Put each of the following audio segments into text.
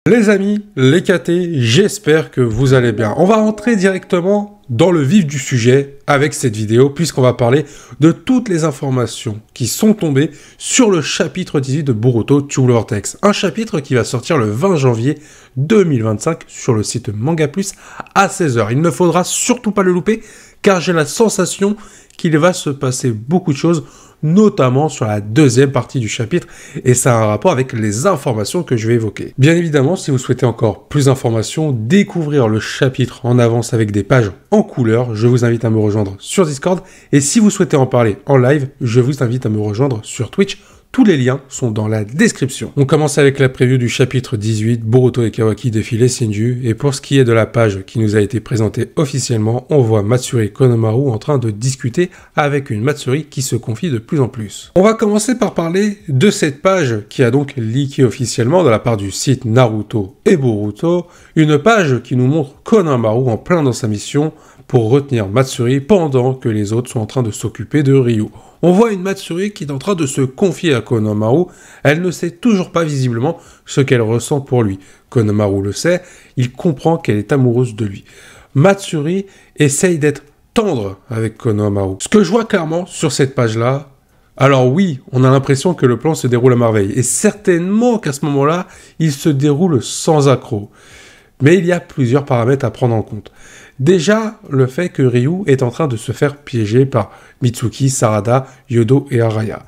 Les amis, les KT, j'espère que vous allez bien. On va rentrer directement dans le vif du sujet avec cette vidéo, puisqu'on va parler de toutes les informations qui sont tombées sur le chapitre 18 de Boruto Tube Vortex. Un chapitre qui va sortir le 20 janvier 2025 sur le site Manga Plus à 16h. Il ne faudra surtout pas le louper, car j'ai la sensation qu'il va se passer beaucoup de choses, notamment sur la deuxième partie du chapitre, et ça a un rapport avec les informations que je vais évoquer. Bien évidemment, si vous souhaitez encore plus d'informations, découvrir le chapitre en avance avec des pages en couleur, je vous invite à me rejoindre sur Discord, et si vous souhaitez en parler en live, je vous invite à me rejoindre sur Twitch. Tous les liens sont dans la description. On commence avec la preview du chapitre 18, Boruto et Kawaki défient les Senju, et pour ce qui est de la page qui nous a été présentée officiellement, on voit Matsuri et Konohamaru en train de discuter avec une Matsuri qui se confie de plus en plus. On va commencer par parler de cette page qui a donc leaké officiellement de la part du site Naruto et Boruto, une page qui nous montre Konohamaru en plein dans sa mission pour retenir Matsuri pendant que les autres sont en train de s'occuper de Ryu. On voit une Matsuri qui est en train de se confier à Konohamaru. Elle ne sait toujours pas visiblement ce qu'elle ressent pour lui. Konohamaru le sait, il comprend qu'elle est amoureuse de lui. Matsuri essaye d'être tendre avec Konohamaru. Ce que je vois clairement sur cette page-là, alors oui, on a l'impression que le plan se déroule à merveille. Et certainement qu'à ce moment-là, il se déroule sans accroc. Mais il y a plusieurs paramètres à prendre en compte. Déjà, le fait que Ryu est en train de se faire piéger par Mitsuki, Sarada, Yodo et Araya.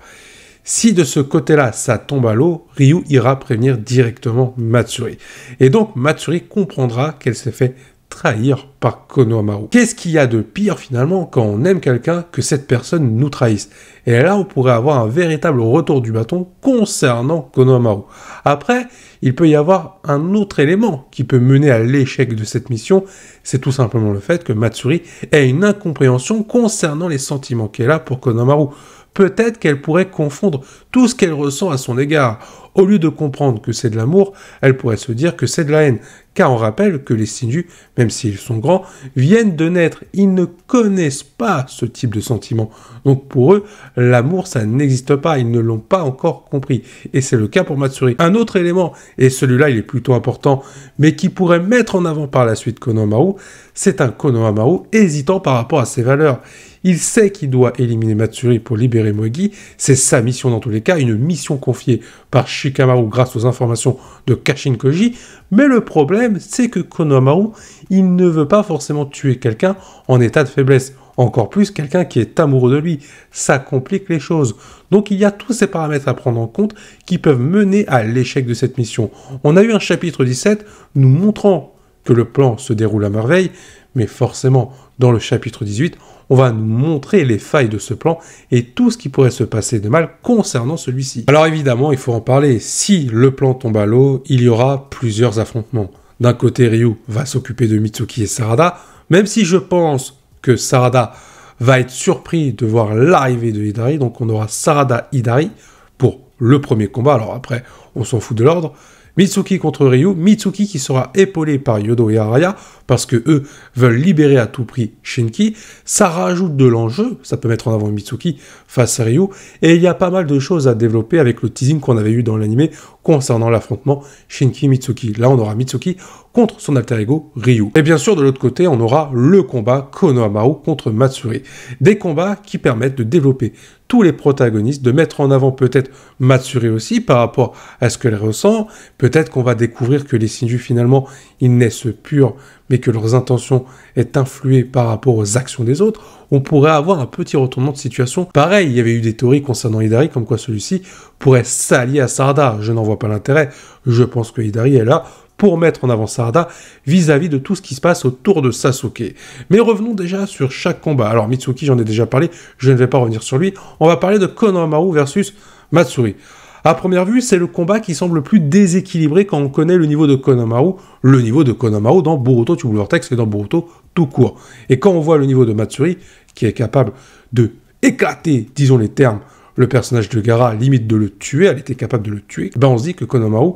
Si de ce côté-là, ça tombe à l'eau, Ryu ira prévenir directement Matsuri. Et donc, Matsuri comprendra qu'elle s'est fait trahir par Konohamaru. Qu'est-ce qu'il y a de pire finalement quand on aime quelqu'un que cette personne nous trahisse? Et là, on pourrait avoir un véritable retour du bâton concernant Konohamaru. Après, il peut y avoir un autre élément qui peut mener à l'échec de cette mission, c'est tout simplement le fait que Matsuri ait une incompréhension concernant les sentiments qu'elle a pour Konohamaru. Peut-être qu'elle pourrait confondre tout ce qu'elle ressent à son égard. Au lieu de comprendre que c'est de l'amour, elle pourrait se dire que c'est de la haine. Car on rappelle que les Senju, même s'ils sont grands, viennent de naître. Ils ne connaissent pas ce type de sentiment. Donc pour eux, l'amour, ça n'existe pas. Ils ne l'ont pas encore compris. Et c'est le cas pour Matsuri. Un autre élément, et celui-là il est plutôt important, mais qui pourrait mettre en avant par la suite Konohamaru, c'est un Konohamaru hésitant par rapport à ses valeurs. Il sait qu'il doit éliminer Matsuri pour libérer Moegi, c'est sa mission dans tous les cas, une mission confiée par Shikamaru grâce aux informations de Kashin Koji, mais le problème, c'est que Konohamaru, il ne veut pas forcément tuer quelqu'un en état de faiblesse, encore plus quelqu'un qui est amoureux de lui, ça complique les choses. Donc il y a tous ces paramètres à prendre en compte qui peuvent mener à l'échec de cette mission. On a eu un chapitre 17 nous montrant que le plan se déroule à merveille, mais forcément, dans le chapitre 18, on va nous montrer les failles de ce plan et tout ce qui pourrait se passer de mal concernant celui-ci. Alors évidemment, il faut en parler. Si le plan tombe à l'eau, il y aura plusieurs affrontements. D'un côté, Ryu va s'occuper de Mitsuki et Sarada, même si je pense que Sarada va être surpris de voir l'arrivée de Hidari, donc on aura Sarada-Hidari pour le premier combat. Alors après, on s'en fout de l'ordre. Mitsuki contre Ryu, Mitsuki qui sera épaulé par Yodo et Araya, parce que eux veulent libérer à tout prix Shinki, ça rajoute de l'enjeu, ça peut mettre en avant Mitsuki face à Ryu, et il y a pas mal de choses à développer avec le teasing qu'on avait eu dans l'anime concernant l'affrontement Shinki-Mitsuki. Là, on aura Mitsuki contre son alter ego Ryu. Et bien sûr, de l'autre côté, on aura le combat Konohamaru contre Matsuri. Des combats qui permettent de développer tous les protagonistes, de mettre en avant peut-être Matsuri aussi par rapport à ce qu'elle ressent. Peut-être qu'on va découvrir que les Senju finalement, ils naissent purs, mais que leurs intentions est influées par rapport aux actions des autres. On pourrait avoir un petit retournement de situation. Pareil, il y avait eu des théories concernant Hidari, comme quoi celui-ci pourrait s'allier à Sarada. Je n'en vois pas l'intérêt. Je pense que Hidari est là pour mettre en avant Sarada vis-à-vis de tout ce qui se passe autour de Sasuke. Mais revenons déjà sur chaque combat. Alors Mitsuki, j'en ai déjà parlé, je ne vais pas revenir sur lui. On va parler de Konohamaru versus Matsuri. À première vue, c'est le combat qui semble le plus déséquilibré quand on connaît le niveau de Konohamaru dans Boruto Tube Vortex et dans Boruto tout court. Et quand on voit le niveau de Matsuri, qui est capable de éclater, disons les termes, le personnage de Gaara, limite de le tuer, elle était capable de le tuer, ben on se dit que Konohamaru,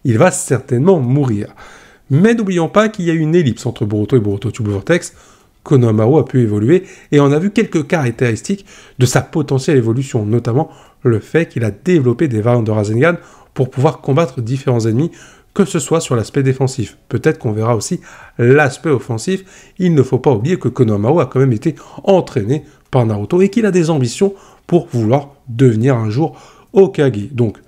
il va certainement mourir. Mais n'oublions pas qu'il y a une ellipse entre Boruto et Boruto Tube Vortex. Konohamaru a pu évoluer et on a vu quelques caractéristiques de sa potentielle évolution, notamment le fait qu'il a développé des variantes de Rasengan pour pouvoir combattre différents ennemis que ce soit sur l'aspect défensif. Peut-être qu'on verra aussi l'aspect offensif. Il ne faut pas oublier que Konohamaru a quand même été entraîné par Naruto et qu'il a des ambitions pour vouloir devenir un jour Hokage. Donc,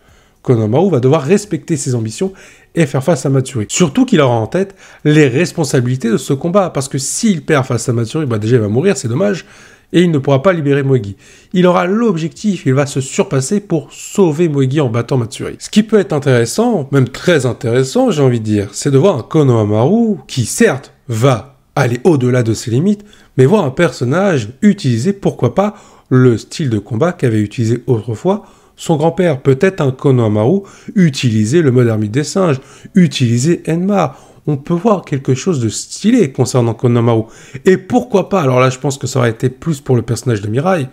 Konohamaru va devoir respecter ses ambitions et faire face à Matsuri. Surtout qu'il aura en tête les responsabilités de ce combat, parce que s'il perd face à Matsuri, déjà il va mourir, c'est dommage, et il ne pourra pas libérer Moegi. Il aura l'objectif, il va se surpasser pour sauver Moegi en battant Matsuri. Ce qui peut être intéressant, même très intéressant, j'ai envie de dire, c'est de voir un Konohamaru qui, certes, va aller au-delà de ses limites, mais voir un personnage utiliser, pourquoi pas, le style de combat qu'avait utilisé autrefois son grand-père. Peut-être un Konohamaru utiliser le mode ermite des singes, utiliser Enma. On peut voir quelque chose de stylé concernant Konohamaru. Et pourquoi pas, alors là je pense que ça aurait été plus pour le personnage de Mirai,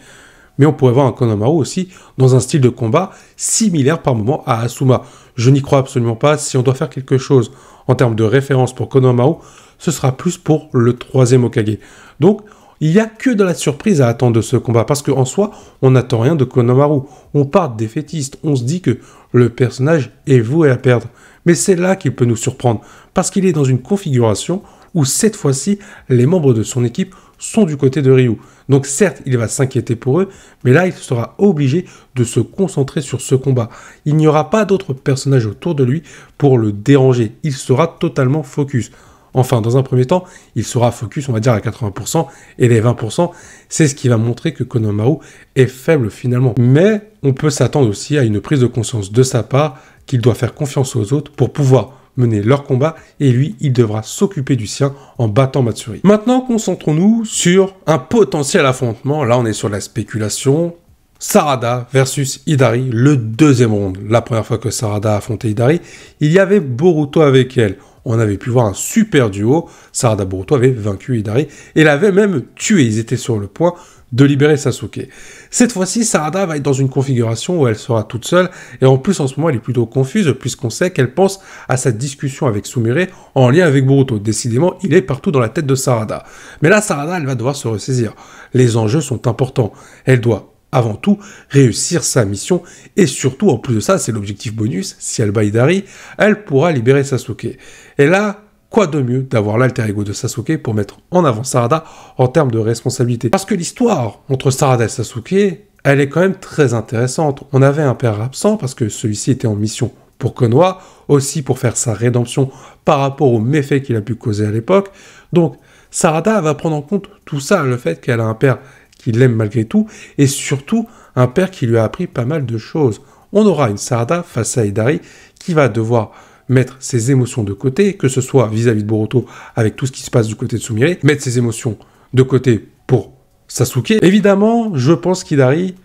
mais on pourrait voir un Konohamaru aussi dans un style de combat similaire par moment à Asuma. Je n'y crois absolument pas. Si on doit faire quelque chose en termes de référence pour Konohamaru, ce sera plus pour le 3e Hokage. Donc, il n'y a que de la surprise à attendre de ce combat, parce qu'en soi, on n'attend rien de Konohamaru. On part défaitiste, on se dit que le personnage est voué à perdre. Mais c'est là qu'il peut nous surprendre, parce qu'il est dans une configuration où cette fois-ci, les membres de son équipe sont du côté de Ryu. Donc certes, il va s'inquiéter pour eux, mais là, il sera obligé de se concentrer sur ce combat. Il n'y aura pas d'autres personnages autour de lui pour le déranger. Il sera totalement focus. Enfin, dans un premier temps, il sera focus, on va dire, à 80%, et les 20%, c'est ce qui va montrer que Konohamaru est faible finalement. Mais on peut s'attendre aussi à une prise de conscience de sa part, qu'il doit faire confiance aux autres pour pouvoir mener leur combat, et lui, il devra s'occuper du sien en battant Matsuri. Maintenant, concentrons-nous sur un potentiel affrontement. Là, on est sur la spéculation. Sarada versus Hidari, le 2e round. La première fois que Sarada a affronté Hidari, il y avait Boruto avec elle. On avait pu voir un super duo. Sarada Boruto avait vaincu Hidari et l'avait même tué. Ils étaient sur le point de libérer Sasuke. Cette fois-ci, Sarada va être dans une configuration où elle sera toute seule. Et en plus, en ce moment, elle est plutôt confuse puisqu'on sait qu'elle pense à sa discussion avec Sumire en lien avec Boruto. Décidément, il est partout dans la tête de Sarada. Mais là, Sarada, elle va devoir se ressaisir. Les enjeux sont importants. Elle doit avant tout, réussir sa mission, et surtout, en plus de ça, c'est l'objectif bonus, si elle bat Hidari, elle pourra libérer Sasuke. Et là, quoi de mieux d'avoir l'alter ego de Sasuke pour mettre en avant Sarada en termes de responsabilité. Parce que l'histoire entre Sarada et Sasuke, elle est quand même très intéressante. On avait un père absent, parce que celui-ci était en mission pour Konoha, aussi pour faire sa rédemption par rapport aux méfaits qu'il a pu causer à l'époque. Donc, Sarada va prendre en compte tout ça, le fait qu'elle a un père qui l'aime malgré tout, et surtout un père qui lui a appris pas mal de choses. On aura une Sarada face à Hidari qui va devoir mettre ses émotions de côté, que ce soit vis-à-vis de Boruto avec tout ce qui se passe du côté de Sumire, mettre ses émotions de côté pour Sasuke. Évidemment, je pense qu'Hidari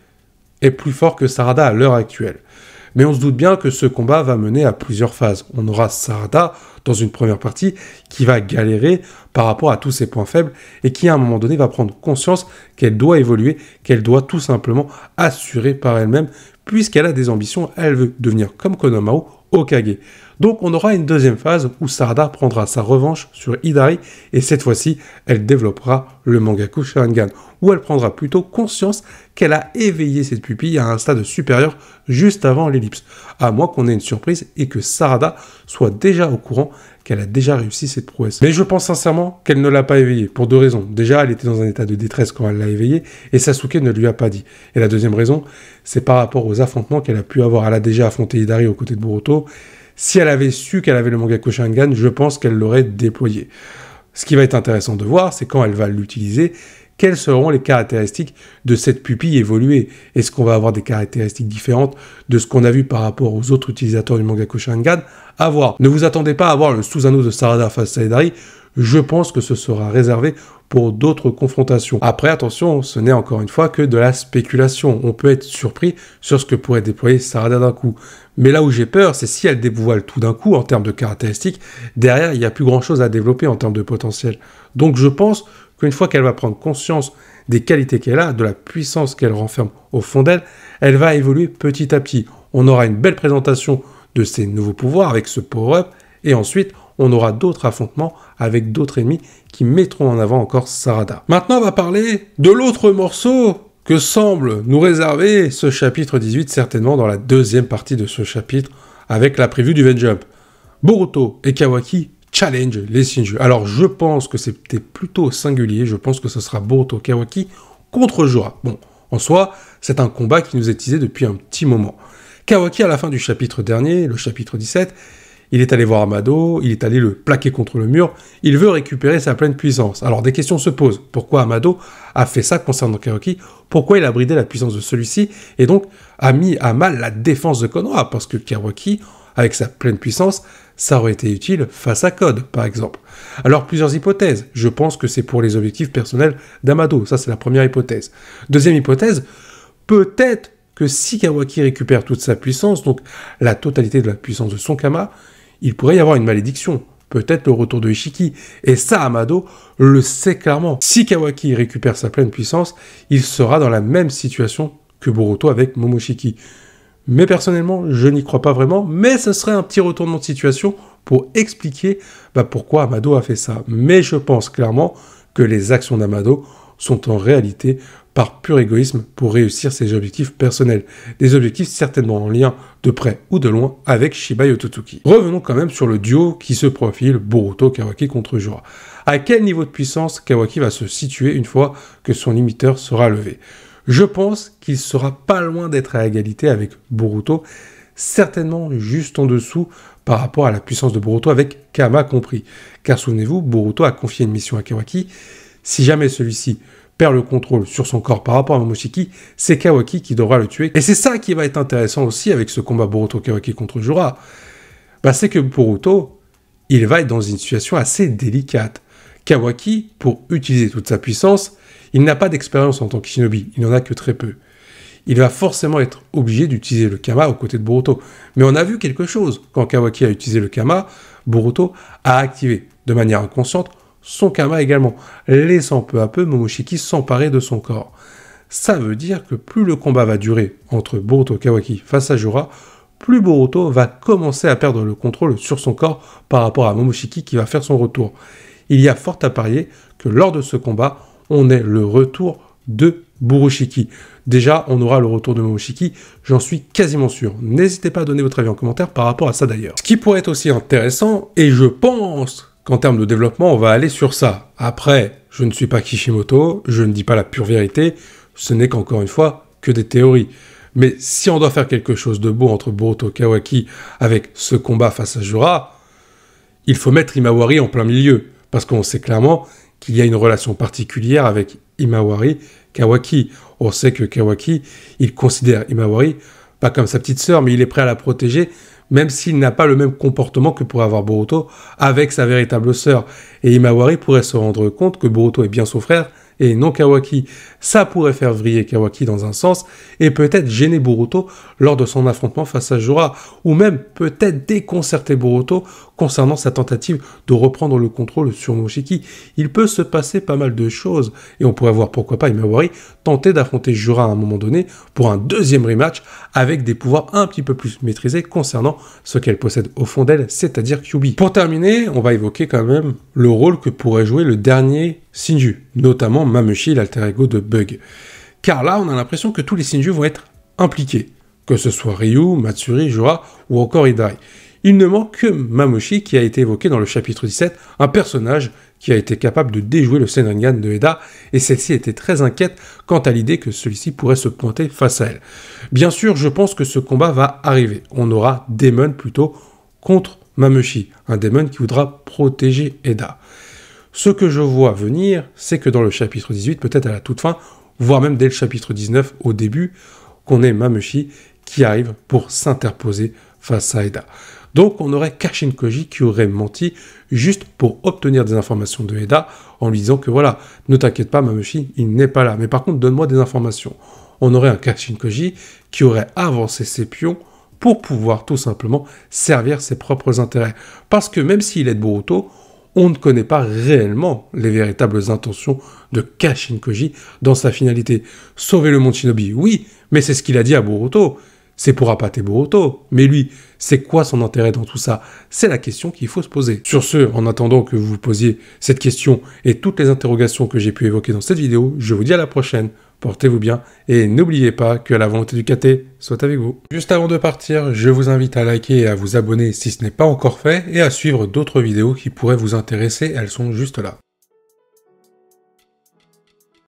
est plus fort que Sarada à l'heure actuelle. Mais on se doute bien que ce combat va mener à plusieurs phases. On aura Sarada dans une première partie qui va galérer par rapport à tous ses points faibles et qui à un moment donné va prendre conscience qu'elle doit évoluer, qu'elle doit tout simplement assurer par elle-même puisqu'elle a des ambitions, elle veut devenir comme Konohamaru Hokage. Donc on aura une deuxième phase où Sarada prendra sa revanche sur Hidari et cette fois-ci, elle développera le Mangaku Sharingan où elle prendra plutôt conscience qu'elle a éveillé cette pupille à un stade supérieur juste avant l'ellipse. À moins qu'on ait une surprise et que Sarada soit déjà au courant qu'elle a déjà réussi cette prouesse. Mais je pense sincèrement qu'elle ne l'a pas éveillée, pour deux raisons. Déjà, elle était dans un état de détresse quand elle l'a éveillée, et Sasuke ne lui a pas dit. Et la deuxième raison, c'est par rapport aux affrontements qu'elle a pu avoir. Elle a déjà affronté Hidari aux côtés de Boruto. Si elle avait su qu'elle avait le Mangaku Sharingan, je pense qu'elle l'aurait déployé. Ce qui va être intéressant de voir, c'est quand elle va l'utiliser, quelles seront les caractéristiques de cette pupille évoluée. Est-ce qu'on va avoir des caractéristiques différentes de ce qu'on a vu par rapport aux autres utilisateurs du Mangaku Sharingan? À voir. Ne vous attendez pas à voir le Susanoo de Sarada face à Hidari. Je pense que ce sera réservé pour d'autres confrontations. Après, attention, ce n'est encore une fois que de la spéculation. On peut être surpris sur ce que pourrait déployer Sarada d'un coup. Mais là où j'ai peur, c'est si elle dévoile tout d'un coup en termes de caractéristiques, derrière, il n'y a plus grand-chose à développer en termes de potentiel. Donc je pense qu'une fois qu'elle va prendre conscience des qualités qu'elle a, de la puissance qu'elle renferme au fond d'elle, elle va évoluer petit à petit. On aura une belle présentation de ses nouveaux pouvoirs avec ce power-up, et ensuite, on aura d'autres affrontements avec d'autres ennemis qui mettront en avant encore Sarada. Maintenant, on va parler de l'autre morceau que semble nous réserver ce chapitre 18, certainement dans la deuxième partie de ce chapitre, avec la preview du Vengejump. Boruto et Kawaki challenge les Shinju. Alors je pense que c'était plutôt singulier, je pense que ce sera Boruto Kawaki contre Jura. Bon, en soi, c'est un combat qui nous est teasé depuis un petit moment. Kawaki, à la fin du chapitre dernier, le chapitre 17, il est allé voir Amado, il est allé le plaquer contre le mur, il veut récupérer sa pleine puissance. Alors des questions se posent. Pourquoi Amado a fait ça concernant Kawaki? Pourquoi il a bridé la puissance de celui-ci et donc a mis à mal la défense de Konoha? Parce que Kawaki, avec sa pleine puissance, ça aurait été utile face à Code, par exemple. Alors plusieurs hypothèses. Je pense que c'est pour les objectifs personnels d'Amado. Ça, c'est la première hypothèse. Deuxième hypothèse, peut-être que si Kawaki récupère toute sa puissance, donc la totalité de la puissance de son Kama, il pourrait y avoir une malédiction, peut-être le retour de Ishiki. Et ça, Amado le sait clairement. Si Kawaki récupère sa pleine puissance, il sera dans la même situation que Boruto avec Momoshiki. Mais personnellement, je n'y crois pas vraiment, mais ce serait un petit retournement de situation pour expliquer pourquoi Amado a fait ça. Mais je pense clairement que les actions d'Amado sont en réalité par pur égoïsme pour réussir ses objectifs personnels. Des objectifs certainement en lien de près ou de loin avec Shiba Yototsuki. Revenons quand même sur le duo qui se profile, Boruto-Kawaki contre Jura. À quel niveau de puissance Kawaki va se situer une fois que son limiteur sera levé? Je pense qu'il sera pas loin d'être à égalité avec Boruto, certainement juste en dessous par rapport à la puissance de Boruto avec Kama compris. Car souvenez-vous, Boruto a confié une mission à Kawaki. Si jamais celui-ci perd le contrôle sur son corps par rapport à Momoshiki, c'est Kawaki qui devra le tuer. Et c'est ça qui va être intéressant aussi avec ce combat Boruto-Kawaki contre Jura. C'est que Boruto, il va être dans une situation assez délicate. Kawaki, pour utiliser toute sa puissance, il n'a pas d'expérience en tant que shinobi, il n'en a que très peu. Il va forcément être obligé d'utiliser le Kama aux côtés de Boruto. Mais on a vu quelque chose. Quand Kawaki a utilisé le Kama, Boruto a activé de manière inconsciente son Kama également, laissant peu à peu Momoshiki s'emparer de son corps. Ça veut dire que plus le combat va durer entre Boruto et Kawaki face à Jura, plus Boruto va commencer à perdre le contrôle sur son corps par rapport à Momoshiki qui va faire son retour. Il y a fort à parier que lors de ce combat, on ait le retour de Burushiki. Déjà, on aura le retour de Momoshiki, j'en suis quasiment sûr. N'hésitez pas à donner votre avis en commentaire par rapport à ça d'ailleurs. Ce qui pourrait être aussi intéressant, et je pense qu'en termes de développement, on va aller sur ça. Après, je ne suis pas Kishimoto, je ne dis pas la pure vérité, ce n'est qu'encore une fois que des théories. Mais si on doit faire quelque chose de beau entre Boruto et Kawaki avec ce combat face à Jura, il faut mettre Imawari en plein milieu, parce qu'on sait clairement qu'il y a une relation particulière avec Imawari Kawaki. On sait que Kawaki, il considère Imawari pas comme sa petite sœur, mais il est prêt à la protéger, même s'il n'a pas le même comportement que pourrait avoir Boruto avec sa véritable sœur. Et Imawari pourrait se rendre compte que Boruto est bien son frère et non Kawaki. Ça pourrait faire vriller Kawaki dans un sens et peut-être gêner Boruto lors de son affrontement face à Jura, ou même peut-être déconcerter Boruto concernant sa tentative de reprendre le contrôle sur Momoshiki. Il peut se passer pas mal de choses et on pourrait voir pourquoi pas Imawari tenter d'affronter Jura à un moment donné pour un deuxième rematch avec des pouvoirs un petit peu plus maîtrisés concernant ce qu'elle possède au fond d'elle, c'est-à-dire Kyuubi. Pour terminer, on va évoquer quand même le rôle que pourrait jouer le dernier Shinju, notamment Mamushi, l'alter ego de Bug. Car là, on a l'impression que tous les Shinju vont être impliqués, que ce soit Ryu, Matsuri, Jura ou encore Idai. Il ne manque que Mamushi qui a été évoqué dans le chapitre 17, un personnage qui a été capable de déjouer le Senringan de Eda, et celle-ci était très inquiète quant à l'idée que celui-ci pourrait se pointer face à elle. Bien sûr, je pense que ce combat va arriver. On aura Demon plutôt contre Mamushi, un Demon qui voudra protéger Eda. Ce que je vois venir, c'est que dans le chapitre 18, peut-être à la toute fin, voire même dès le chapitre 19 au début, qu'on ait Mamushi qui arrive pour s'interposer face à Eda. Donc on aurait Kashin Koji qui aurait menti juste pour obtenir des informations de Eda en lui disant que voilà, ne t'inquiète pas Mamushi, il n'est pas là, mais par contre donne-moi des informations. On aurait un Kashin Koji qui aurait avancé ses pions pour pouvoir tout simplement servir ses propres intérêts. Parce que même s'il est de Boruto, on ne connaît pas réellement les véritables intentions de Kashin Koji dans sa finalité. Sauver le monde Shinobi, oui, mais c'est ce qu'il a dit à Boruto. C'est pour appâter Boruto. Mais lui, c'est quoi son intérêt dans tout ça? C'est la question qu'il faut se poser. Sur ce, en attendant que vous vous posiez cette question et toutes les interrogations que j'ai pu évoquer dans cette vidéo, je vous dis à la prochaine portez-vous bien, et n'oubliez pas que la volonté du KT soit avec vous. Juste avant de partir, je vous invite à liker et à vous abonner si ce n'est pas encore fait, et à suivre d'autres vidéos qui pourraient vous intéresser, elles sont juste là.